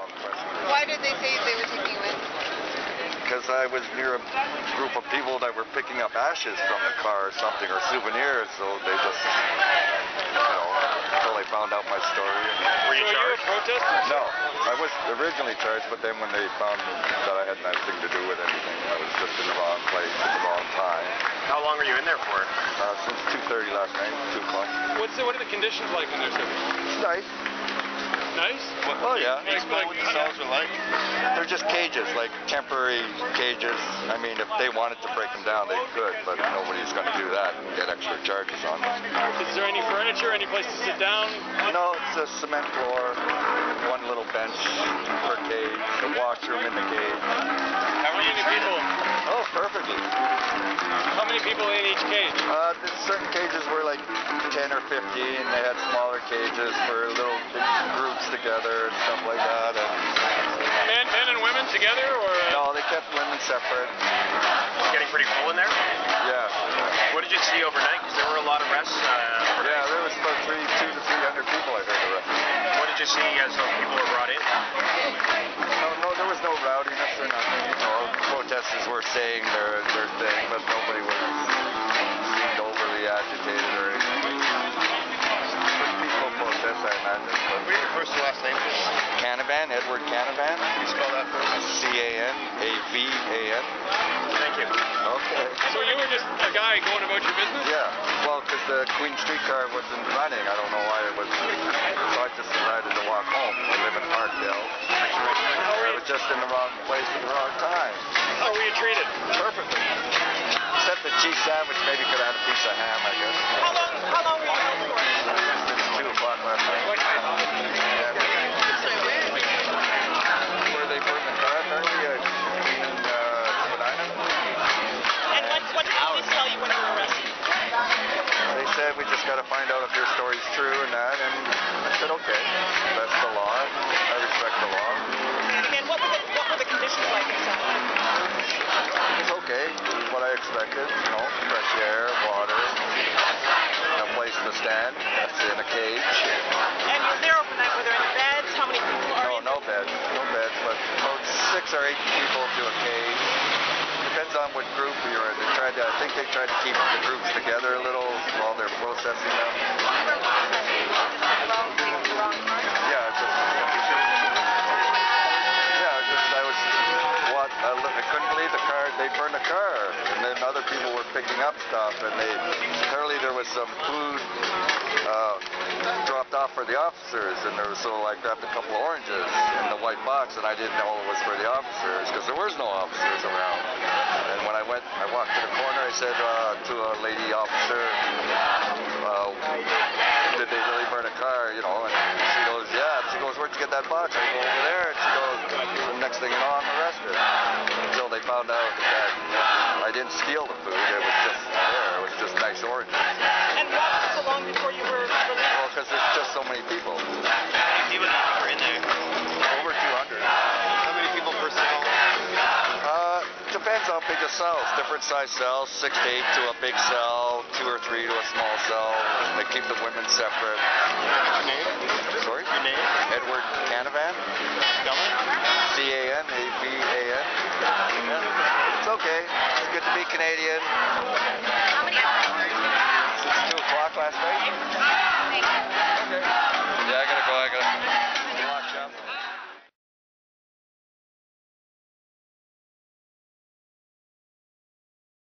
wrong question. Why did they say they were taking you in? Because I was near a group of people that were picking up ashes from the car or something, or souvenirs, so they just, until they found out my story. Were you charged? Protesting? No, I was originally charged, but then when they found that I had nothing to do with anything, I was just in the wrong place at the wrong time. How long are you in there for? Since 2:30 last night, 2 o'clock. What are the conditions like in there, sir? It's nice. Nice? Oh, yeah. Explain what the cells are like. They're just cages, like temporary cages. I mean, if they wanted to break them down, they could, but nobody's going to do that and get extra charges on them. Is there any furniture, any place to sit down? No, it's a cement floor, one little bench per cage, a washroom in the cage. How many people? Oh, perfectly. How many people in each cage? Certain cages were like 10 or 15. They had smaller cages for little groups together and stuff like that. And men and women together, or? No, they kept women separate. Getting pretty full in there? Yeah. What did you see overnight? Because there were a lot of arrests. Yeah, there was about 200 to 300 people I heard arrested. What did you see as people were brought in? No, there was no rowdiness or nothing. Protesters were saying their thing, but nobody was seemed overly agitated or anything. Peaceful protest, I imagine. What were your first and last name? Canahan, Edward Canahan. Can you spell that for us? C-A-N-A-V-A-N. Thank you. Okay. So you were just a guy going about your business? Yeah. Well, because the Queen streetcar wasn't running. I don't know why it was. So I just decided to walk home. I live in Parkdale. I was just in the wrong place at the wrong time. How were you treated? Perfectly. Except the cheese sandwich, maybe could have had a piece of ham, I guess. How long were you out for? Since 2 o'clock last night. Where they burned the car, apparently, in Canahan. And what did police tell you when you were arrested? They said we just got to find out if your story's true and that, and I said okay. That's the law. I respect the law. And what were the conditions like inside? It's okay. What I expected, fresh air, water, a place to stand. That's in a cage. And you were there overnight. Were there any beds? How many people are in? No beds, but about 6 or 8 people to a cage. Depends on what group you're in. I think they tried to keep the groups together a little while they're processing them. I couldn't believe the car. They burned the car, and then other people were picking up stuff, and apparently there was some food dropped off for the officers, and I grabbed a couple of oranges in the white box, and I didn't know it was for the officers because there was no officers around. And when I walked to the corner, I said to a lady officer, did they really burn a car, and she goes, yeah. She goes, where'd you get that box? I go, over there. And she goes, the next thing you know, I'm arrested. Until they found out that I didn't steal the food. It was just there. It was just nice oranges. And why was it so long before you were released? Well, because there's just so many people. How many people are in there? Over 200. How many people per cell? Depends how big the cells. Different size cells, 6 to 8 to a big cell, 2 or 3 to a small cell. They keep the women separate. Your name? Sorry? Your name? Edward Canahan. Spell it? C-A-N-A-V-A-N. Yeah. It's okay. It's good to be Canadian. How many hours? Since 2 o'clock last night.